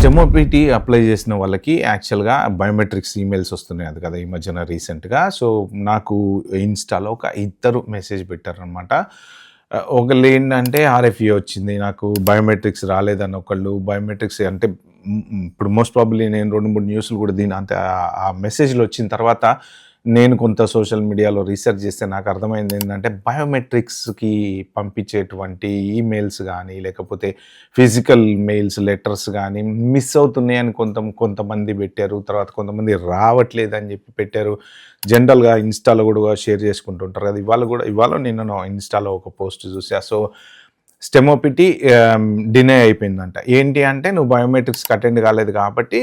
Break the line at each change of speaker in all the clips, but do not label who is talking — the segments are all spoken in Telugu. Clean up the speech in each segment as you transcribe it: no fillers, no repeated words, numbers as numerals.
స్టెమోపిటీ అప్లై చేసిన వాళ్ళకి యాక్చువల్‌గా బయోమెట్రిక్స్ ఈమెయిల్స్ వస్తున్నాయి అది కదా! ఈ మధ్యన రీసెంట్‌గా. సో, నాకు ఇన్‌స్టాలో ఒక ఇద్దరు మెసేజ్ పెట్టారనమాట. ఒకళ్ళేంటంటే ఆర్ఎఫ్ఈ వచ్చింది. నాకు బయోమెట్రిక్స్ రాలేదని ఒకళ్ళు. బయోమెట్రిక్స్ అంటే ఇప్పుడు మోస్ట్ ప్రాబబ్లీ నేను 2, 3 న్యూస్‌లు కూడా దీని అంతే ఆ మెసేజ్‌లు వచ్చిన తర్వాత నేను కొంత సోషల్ మీడియాలో రీసెర్చ్ చేస్తే నాకు అర్థమైంది ఏంటంటే బయోమెట్రిక్స్‌కి పంపించేటువంటి ఈమెయిల్స్ గానీ, లేకపోతే ఫిజికల్ మెయిల్స్, లెటర్స్ గానీ మిస్ అవుతున్నాయని కొంతమంది పెట్టారు. తర్వాత కొంతమంది రావట్లేదని చెప్పి పెట్టారు. జనరల్‌గా ఇన్‌స్టాలో కూడా షేర్ చేసుకుంటుంటారు కదా! ఇవాళ నిన్ననో ఇన్‌స్టాలో ఒక పోస్ట్ చూసా. సో, స్టెమోపిటీ డినై అయిపోయిందంట. ఏంటి అంటే నువ్వు బయోమెట్రిక్స్‌కి అటెండ్ కాలేదు కాబట్టి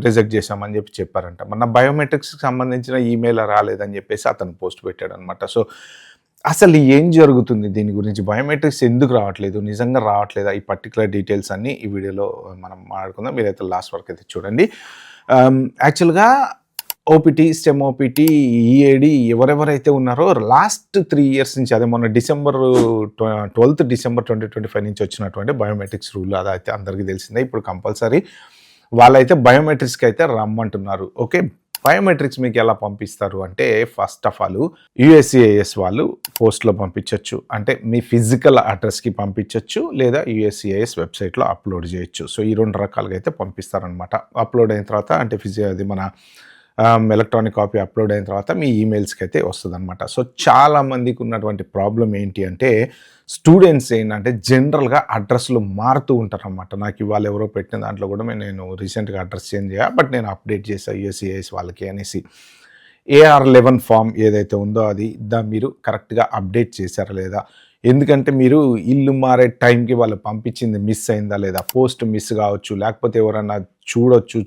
రిజెక్ట్ చేశామని చెప్పారంట. మరి నా బయోమెట్రిక్స్‌కి సంబంధించిన ఈమెయిల్ రాలేదని చెప్పేసి అతను పోస్ట్ పెట్టాడనమాట. సో, అసలు ఏం జరుగుతుంది దీని గురించి? బయోమెట్రిక్స్ ఎందుకు రావట్లేదు? నిజంగా రావట్లేదా? ఈ పర్టిక్యులర్ డీటెయిల్స్ అన్నీ ఈ వీడియోలో మనం మాట్లాడుకుందాం. మీరైతే లాస్ట్ వరకు అయితే చూడండి. యాక్చువల్‌గా ఓపీటీ, స్టెమ్ ఓపీటీ, ఈఏడి ఎవరెవరైతే ఉన్నారో లాస్ట్ 3 ఇయర్స్ నుంచి అదే మొన్న డిసెంబర్ 2025 నుంచి వచ్చినటువంటి బయోమెట్రిక్స్ రూల్ అదైతే అందరికీ తెలిసిందే. ఇప్పుడు కంపల్సరీ వాళ్ళైతే బయోమెట్రిక్స్‌కి అయితే రమ్మంటున్నారు. ఓకే. బయోమెట్రిక్స్ మీకు ఎలా పంపిస్తారు అంటే ఫస్ట్ ఆఫ్ ఆల్ యూఎస్సిఐఎస్ వాళ్ళు పోస్ట్‌లో పంపించొచ్చు. అంటే మీ ఫిజికల్ అడ్రస్‌కి పంపించొచ్చు లేదా యూఎస్సిఐఎస్ వెబ్‌సైట్‌లో అప్లోడ్ చేయొచ్చు. సో, ఈ 2 రకాలుగా అయితే పంపిస్తారనమాట. అప్లోడ్ అయిన తర్వాత అంటే అది మన ఎలక్ట్రానిక్ కాపీ అప్లోడ్ అయిన తర్వాత మీ ఈమెయిల్స్కి అయితే వస్తుందన్నమాట. సో, చాలామందికి ఉన్నటువంటి ప్రాబ్లం ఏంటి అంటే స్టూడెంట్స్ ఏంటంటే జనరల్‌గా అడ్రస్లు మారుతూ ఉంటారనమాట. నాకు ఇవాళ ఎవరో పెట్టిన దాంట్లో కూడా నేను రీసెంట్‌గా అడ్రస్ చేంజ్ చేయాలి. బట్ నేను అప్డేట్ చేశాను యూఎస్సిఐఎస్ వాళ్ళకి అనేసి. AR11 ఫామ్ ఏదైతే ఉందో అది మీరు కరెక్ట్‌గా అప్డేట్ చేశారా లేదా? ఎందుకంటే మీరు ఇల్లు మారే టైంకి వాళ్ళు పంపించింది మిస్ అయిందా లేదా? పోస్ట్ మిస్ కావచ్చు, లేకపోతే ఎవరన్నా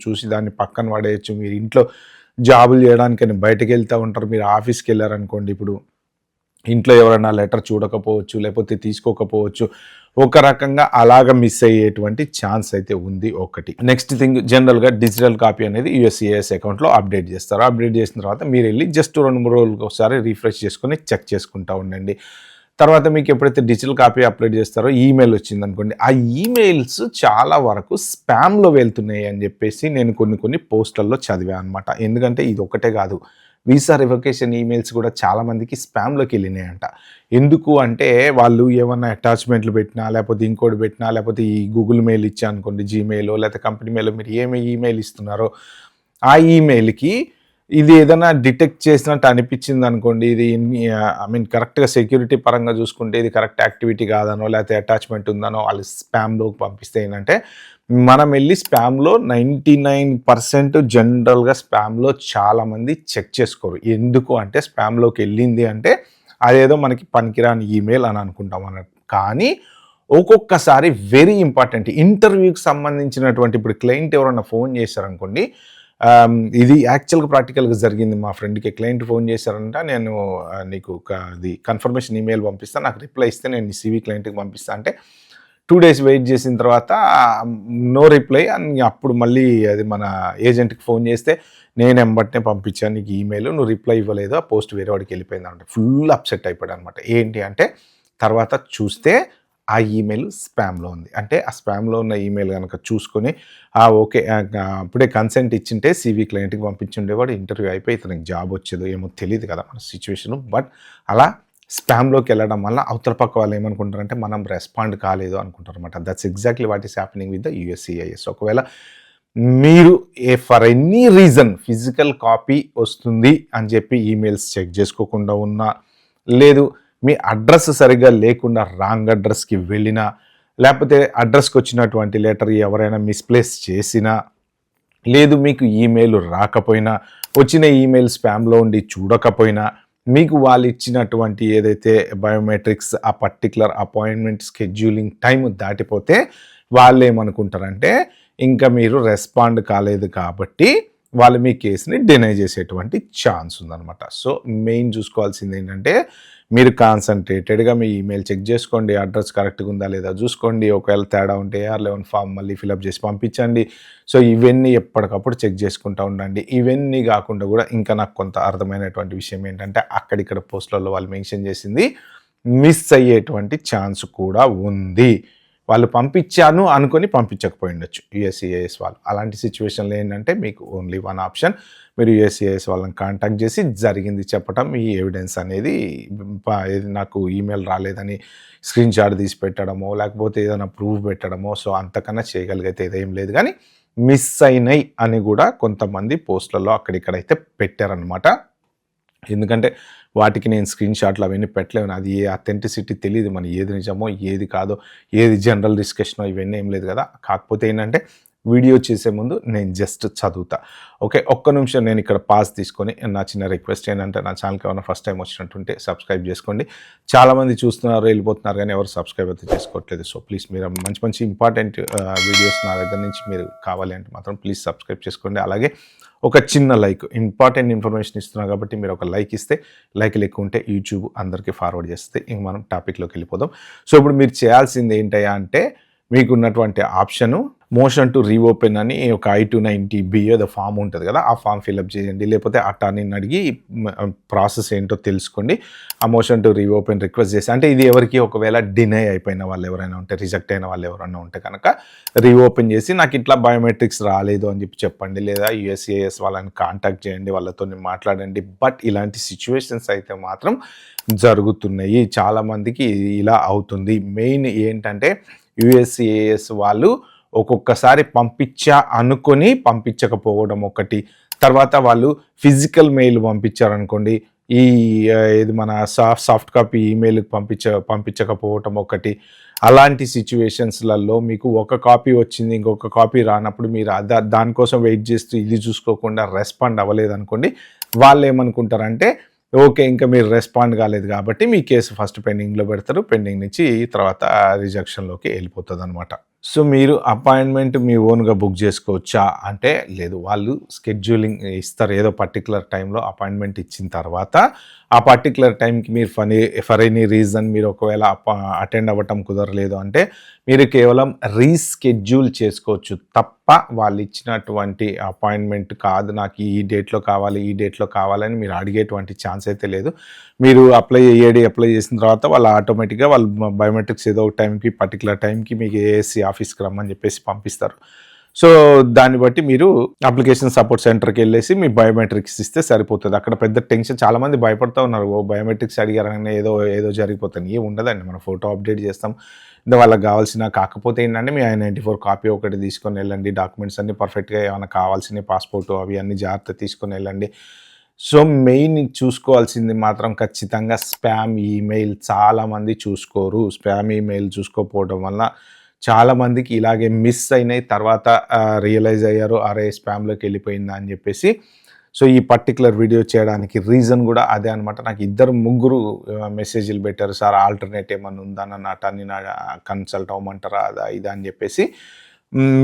చూసి దాన్ని పక్కన పడేయొచ్చు. మీరు ఇంట్లో జాబులు చేయడానికని బయటకెళ్తా ఉంటారు. మీరు ఆఫీస్‌కెళ్లారనుకోండి ఇప్పుడు ఇంట్లో ఎవరైనా లెటర్ చూడకపోవచ్చు, లేకపోతే తీసుకోకపోవచ్చు. ఒక రకంగా అలాగ మిస్ అయ్యేటువంటి ఛాన్స్ అయితే ఉంది ఒకటి. నెక్స్ట్ థింగ్ జనరల్‌గా డిజిటల్ కాపీ అనేది యూఎస్సిఐఎస్ అకౌంట్‌లో అప్డేట్ చేస్తారు. అప్డేట్ చేసిన తర్వాత మీరెళ్ళి జస్ట్ 2, 3 రోజులకు ఒకసారి రిఫ్రెష్ చేసుకొని చెక్ చేసుకుంటా ఉండండి. తర్వాత మీకు ఎప్పుడైతే డిజిటల్ కాపీ అప్లోడ్ చేస్తారో ఈమెయిల్ వచ్చిందనుకోండి, ఆ ఈమెయిల్స్ చాలా వరకు స్పామ్‌లో వెళ్తున్నాయి అని చెప్పేసి నేను కొన్ని పోస్టుల్లో చదివాను అనమాట. ఎందుకంటే ఇది ఒక్కటే కాదు. వీసా రివొకేషన్ ఈమెయిల్స్ కూడా చాలామందికి స్పామ్‌లోకి వెళ్ళినాయంట. ఎందుకు అంటే వాళ్ళు ఏమన్నా అటాచ్‌మెంట్లు పెట్టినా, లేకపోతే ఇంకోటి పెట్టినా, లేకపోతే ఈ గూగుల్ మెయిల్ ఇచ్చా అనుకోండి జీమెయిలో, లేకపోతే కంపెనీ మెయిల్లో మీరు ఏమి ఈమెయిల్ ఇస్తున్నారో ఆ ఈమెయిల్‌కి ఇది ఏదైనా డిటెక్ట్ చేసినట్టు అనిపించింది అనుకోండి, ఇది కరెక్ట్‌గా సెక్యూరిటీ పరంగా చూసుకుంటే ఇది కరెక్ట్ యాక్టివిటీ కాదనో, లేకపోతే అటాచ్‌మెంట్ ఉందనో వాళ్ళు స్పామ్‌లోకి పంపిస్తే ఏంటంటే మనం వెళ్ళి స్పామ్‌లో 99% జనరల్‌గా స్పామ్‌లో చాలామంది చెక్ చేసుకోరు. ఎందుకు అంటే స్పామ్‌లోకి వెళ్ళింది అంటే అదేదో మనకి పనికిరాని ఈమెయిల్ అని అనుకుంటాం అన్నట్టు. కానీ ఒక్కొక్కసారి వెరీ ఇంపార్టెంట్ ఇంటర్వ్యూకి సంబంధించినటువంటి ఇప్పుడు క్లయింట్ ఎవరైనా ఫోన్ చేశారనుకోండి, ఇది యాక్చువల్‌గా ప్రాక్టికల్‌గా జరిగింది. మా ఫ్రెండ్‌కి క్లయింట్ ఫోన్ చేశారంట. నేను నీకు అది కన్ఫర్మేషన్ ఈమెయిల్ పంపిస్తాను. నాకు రిప్లై ఇస్తే నేను నీ సీవీ క్లయింట్‌కి పంపిస్తాను అంటే 2 డేస్ వెయిట్ చేసిన తర్వాత నో రిప్లై అని అప్పుడు మళ్ళీ అది మన ఏజెంట్‌కి ఫోన్ చేస్తే నేను ఎంబటనే పంపించాను నీకు ఈమెయిల్. నువ్వు రిప్లై ఇవ్వలేదు. ఆ పోస్ట్ వేరే వాడికి వెళ్ళిపోయిందనమాట. Full upset అయిపోయాడనమాట. ఏంటి అంటే తర్వాత చూస్తే ఆ ఈమెయిల్ స్పామ్‌లో ఉంది. అంటే ఆ స్పామ్‌లో ఉన్న ఈమెయిల్ గనక చూసుకొని ఓకే. అప్పుడే కన్సెంట్ ఇచ్చింటే సీవీ క్లయింట్‌కి పంపించుండేవాడు. ఇంటర్వ్యూ అయిపోయి ఇతనికి జాబ్ వచ్చేదో ఏమో తెలీదు కదా మన సిచ్యువేషను. బట్ అలా స్పామ్‌లోకి వెళ్ళడం వల్ల అవతల పక్క వాళ్ళు ఏమనుకుంటారంటే మనం రెస్పాండ్ కాలేదు అనుకుంటారనమాట. That's exactly what is happening with the USCIS. ఒకవేళ మీరు for any reason physical copy వస్తుంది అని చెప్పి ఈమెయిల్స్ చెక్ చేసుకోకుండా ఉన్నా, లేదు మీ అడ్రస్ సరిగ్గా లేకుండా రాంగ్ అడ్రస్‌కి వెళ్ళినా, లేకపోతే అడ్రస్‌కి వచ్చినటువంటి లెటర్ ఎవరైనా మిస్‌ప్లేస్ చేసినా, లేదు మీకు ఈమెయిల్ రాకపోయినా, వచ్చిన ఈమెయిల్ స్పామ్‌లో ఉండి చూడకపోయినా, మీకు వాళ్ళు ఇచ్చినటువంటి ఏదైతే బయోమెట్రిక్స్ ఆ పర్టిక్యులర్ అపాయింట్మెంట్ షెడ్యూలింగ్ టైం దాటిపోతే వాళ్ళు ఏమనుకుంటారంటే ఇంకా మీరు రెస్పాండ్ కాలేదు కాబట్టి వాళ్ళు మీ కేసుని డినై చేసేటువంటి ఛాన్స్ ఉందన్నమాట. సో, మెయిన్ చూసుకోవాల్సింది ఏంటంటే మీరు కాన్సన్ట్రేటెడ్‌గా మీ ఈమెయిల్ చెక్ చేసుకోండి. అడ్రస్ కరెక్ట్‌గా ఉందా లేదా చూసుకోండి. ఒకవేళ తేడా ఉంటే AR11 ఫామ్ మళ్ళీ ఫిలప్ చేసి పంపించండి. సో, ఇవన్నీ ఎప్పటికప్పుడు చెక్ చేసుకుంటూ ఉండండి. ఇవన్నీ కాకుండా కూడా ఇంకా నాకు కొంత అర్థమైనటువంటి విషయం ఏంటంటే అక్కడిక్కడ పోస్టులలో వాళ్ళు మెన్షన్ చేసింది మిస్ అయ్యేటువంటి ఛాన్స్ కూడా ఉంది. వాళ్ళు పంపించాను అనుకొని పంపించకపోయి ఉండొచ్చు యూఎస్సిఐఎస్ వాళ్ళు. అలాంటి సిచ్యువేషన్లో ఏంటంటే మీకు ఓన్లీ వన్ ఆప్షన్, మీరు యూఎస్సిఐఎస్ వాళ్ళని కాంటాక్ట్ చేసి జరిగింది చెప్పటం, ఈ ఎవిడెన్స్ అనేది నాకు ఈమెయిల్ రాలేదని స్క్రీన్ షాట్ తీసి పెట్టడమో లేకపోతే ఏదైనా ప్రూఫ్ పెట్టడమో, సో అంతకన్నా చేయగలిగితే ఇదేం లేదు. కానీ మిస్ అయినాయి అని కూడా కొంతమంది పోస్టులలో అక్కడిక్కడైతే పెట్టారనమాట. ఎందుకంటే వాటికి నేను స్క్రీన్ షాట్లు అవన్నీ పెట్టలేను, అది ఏ అథెంటిసిటీ తెలియదు, మన ఏది నిజమో ఏది కాదో, ఏది జనరల్ డిస్కషనో ఇవన్నీ ఏం లేదు కదా. కాకపోతే ఏంటంటే వీడియో చేసే ముందు నేను జస్ట్ చదువుతా. ఓకే, ఒక్క నిమిషం నేను ఇక్కడ పాజ్ తీసుకొని నా చిన్న రిక్వెస్ట్ ఏంటంటే నా ఛానల్కి ఏమైనా ఫస్ట్ టైం వచ్చినట్టుంటే సబ్స్క్రైబ్ చేసుకోండి. చాలామంది చూస్తున్నారు వెళ్ళిపోతున్నారు కానీ ఎవరు సబ్స్క్రైబ్ అయితే చేసుకోవట్లేదు. సో ప్లీజ్ మీరు మంచి మంచి ఇంపార్టెంట్ వీడియోస్ నా దగ్గర నుంచి మీరు కావాలి అంటే మాత్రం ప్లీజ్ సబ్స్క్రైబ్ చేసుకోండి. అలాగే ఒక చిన్న లైక్, ఇంపార్టెంట్ ఇన్ఫర్మేషన్ ఇస్తున్నారు కాబట్టి మీరు ఒక లైక్ ఇస్తే, లైక్లు ఎక్కువ ఉంటే యూట్యూబ్ అందరికీ ఫార్వర్డ్ చేస్తే ఇంక మనం టాపిక్లోకి వెళ్ళిపోదాం. సో ఇప్పుడు మీరు చేయాల్సింది ఏంటయ్యా అంటే మీకున్నటువంటి ఆప్షను మోషన్ టు రీఓపెన్ అని ఒక I-290B ఏదో ఫామ్ ఉంటుంది కదా, ఆ ఫామ్ ఫిల్అప్ చేయండి. లేకపోతే అటార్నీని అడిగి ప్రాసెస్ ఏంటో తెలుసుకోండి. ఆ మోషన్ టు రీఓపెన్ రిక్వెస్ట్ చేసి, అంటే ఇది ఎవరికి ఒకవేళ డినై అయిపోయిన వాళ్ళు ఎవరైనా ఉంటే, రిజెక్ట్ అయిన వాళ్ళు ఎవరైనా ఉంటే కనుక రీఓపెన్ చేసి నాకు ఇట్లా బయోమెట్రిక్స్ రాలేదు అని చెప్పండి. లేదా యూఎస్సిఐఎస్ వాళ్ళని కాంటాక్ట్ చేయండి, వాళ్ళతో మాట్లాడండి. బట్ ఇలాంటి సిచ్యువేషన్స్ అయితే మాత్రం జరుగుతున్నాయి, చాలామందికి ఇలా అవుతుంది. మెయిన్ ఏంటంటే యూఎస్సిఐఎస్ వాళ్ళు ఒక్కొక్కసారి పంపించా అనుకొని పంపించకపోవడం ఒకటి, తర్వాత వాళ్ళు ఫిజికల్ మెయిల్ పంపించారనుకోండి, ఇది మన సాఫ్ట్ కాపీ ఈమెయిల్కి పంపించకపోవటం ఒకటి. అలాంటి సిచ్యువేషన్స్లలో మీకు ఒక కాపీ వచ్చింది, ఇంకొక కాపీ రానప్పుడు మీరు దానికోసం వెయిట్ చేస్తూ ఇది చూసుకోకుండా రెస్పాండ్ అవ్వలేదు అనుకోండి, వాళ్ళు ఏమనుకుంటారంటే ఓకే ఇంకా మీరు రెస్పాండ్ కాలేదు కాబట్టి మీ కేసు ఫస్ట్ పెండింగ్లో పెడతారు, పెండింగ్ నుంచి తర్వాత రిజెక్షన్లోకి వెళ్ళిపోతుంది అనమాట. సో మీరు అపాయింట్మెంట్ మీ ఓన్గా బుక్ చేసుకోవచ్చా అంటే లేదు, వాళ్ళు స్కెడ్యూలింగ్ ఇస్తారు. ఏదో పర్టికులర్ టైంలో అపాయింట్మెంట్ ఇచ్చిన తర్వాత ఆ పర్టికులర్ టైంకి మీరు ఫర్ ఎనీ రీజన్ మీరు ఒకవేళ అటెండ్ అవ్వటం కుదరలేదు అంటే మీరు కేవలం రీస్కెడ్యూల్ చేసుకోవచ్చు తప్ప వాళ్ళు ఇచ్చినటువంటి అపాయింట్మెంట్ కాదు నాకు ఈ డేట్లో కావాలి ఈ డేట్లో కావాలని మీరు అడిగేటువంటి ఛాన్స్ అయితే లేదు. మీరు అప్లై చేసిన తర్వాత వాళ్ళు ఆటోమేటిక్గా వాళ్ళు బయోమెట్రిక్స్ ఏదో ఒక టైంకి పర్టికులర్ టైంకి మీకు ఏఎస్సి ఆఫీస్కి రమ్మని చెప్పేసి పంపిస్తారు. సో దాన్ని బట్టి మీరు అప్లికేషన్ సపోర్ట్ సెంటర్కి వెళ్ళేసి మీ బయోమెట్రిక్స్ ఇస్తే సరిపోతుంది. అక్కడ పెద్ద టెన్షన్, చాలామంది భయపడుతూ ఉన్నారు, బయోమెట్రిక్స్ అడిగారని ఏదో జరిగిపోతుంది. ఏం ఉండదండి, మన ఫోటో అప్డేట్ చేస్తాం, వాళ్ళకి కావాల్సిన. కాకపోతే ఏంటంటే మీ I-94 కాపీ ఒకటి తీసుకొని వెళ్ళండి, డాక్యుమెంట్స్ అన్నీ పర్ఫెక్ట్గా ఏమైనా కావాల్సిన పాస్పోర్ట్ అవి అన్నీ జాగ్రత్త తీసుకొని వెళ్ళండి. సో మెయిన్ చూసుకోవాల్సింది మాత్రం ఖచ్చితంగా స్పామ్ ఈమెయిల్. చాలామంది చూసుకోరు, స్పామ్ ఈమెయిల్ చూసుకోకపోవడం వల్ల చాలామందికి ఇలాగే మిస్ అయినాయి, తర్వాత రియలైజ్ అయ్యారు అరే స్పామ్లోకి వెళ్ళిపోయిందా అని చెప్పేసి. సో ఈ పర్టికులర్ వీడియో చేయడానికి రీజన్ కూడా అదే అనమాట. నాకు 2-3 మెసేజ్లు పెట్టారు, సార్ ఆల్టర్నేట్ ఏమన్నా ఉందా, నన్ను అటార్నీ కన్సల్ట్ అవ్వమంటారా అదా ఇదా అని చెప్పేసి.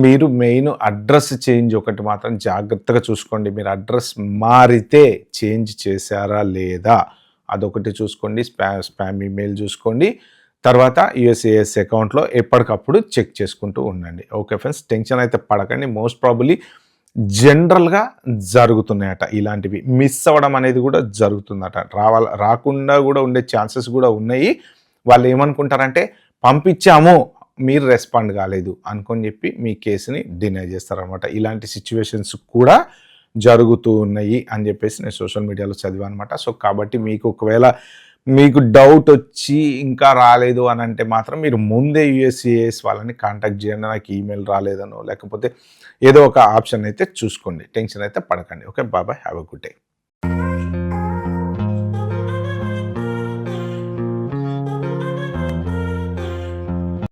మీరు మెయిన్ అడ్రస్ చేంజ్ ఒకటి మాత్రం జాగ్రత్తగా చూసుకోండి. మీరు అడ్రస్ మారితే చేంజ్ చేశారా లేదా అదొకటి చూసుకోండి. స్పామ్ ఈమెయిల్ చూసుకోండి. తర్వాత యూఎస్సిఐఎస్ అకౌంట్లో ఎప్పటికప్పుడు చెక్ చేసుకుంటూ ఉండండి. ఓకే ఫ్రెండ్స్, టెన్షన్ అయితే పడకండి. మోస్ట్ ప్రాబబ్లీ జనరల్గా జరుగుతున్నాయట ఇలాంటివి. మిస్ అవ్వడం అనేది కూడా జరుగుతుందట, రాకుండా కూడా ఉండే ఛాన్సెస్ కూడా ఉన్నాయి. వాళ్ళు ఏమనుకుంటారంటే పంపించాము మీరు రెస్పాండ్ కాలేదు అనుకొని చెప్పి మీ కేసుని డినై చేస్తారనమాట. ఇలాంటి సిచ్యువేషన్స్ కూడా జరుగుతూ ఉన్నాయి అని చెప్పేసి నేను సోషల్ మీడియాలో చదివాను అనమాట. సో కాబట్టి మీకు ఒకవేళ మీకు డౌట్ వచ్చి ఇంకా రాలేదు అని అంటే మాత్రం మీరు ముందే యూఎస్సిఐఎస్ వాళ్ళని కాంటాక్ట్ చేయండి, నాకు ఈమెయిల్ రాలేదనో లేకపోతే ఏదో ఒక ఆప్షన్ అయితే చూసుకోండి. టెన్షన్ అయితే పడకండి. Okay, bye, have a good day.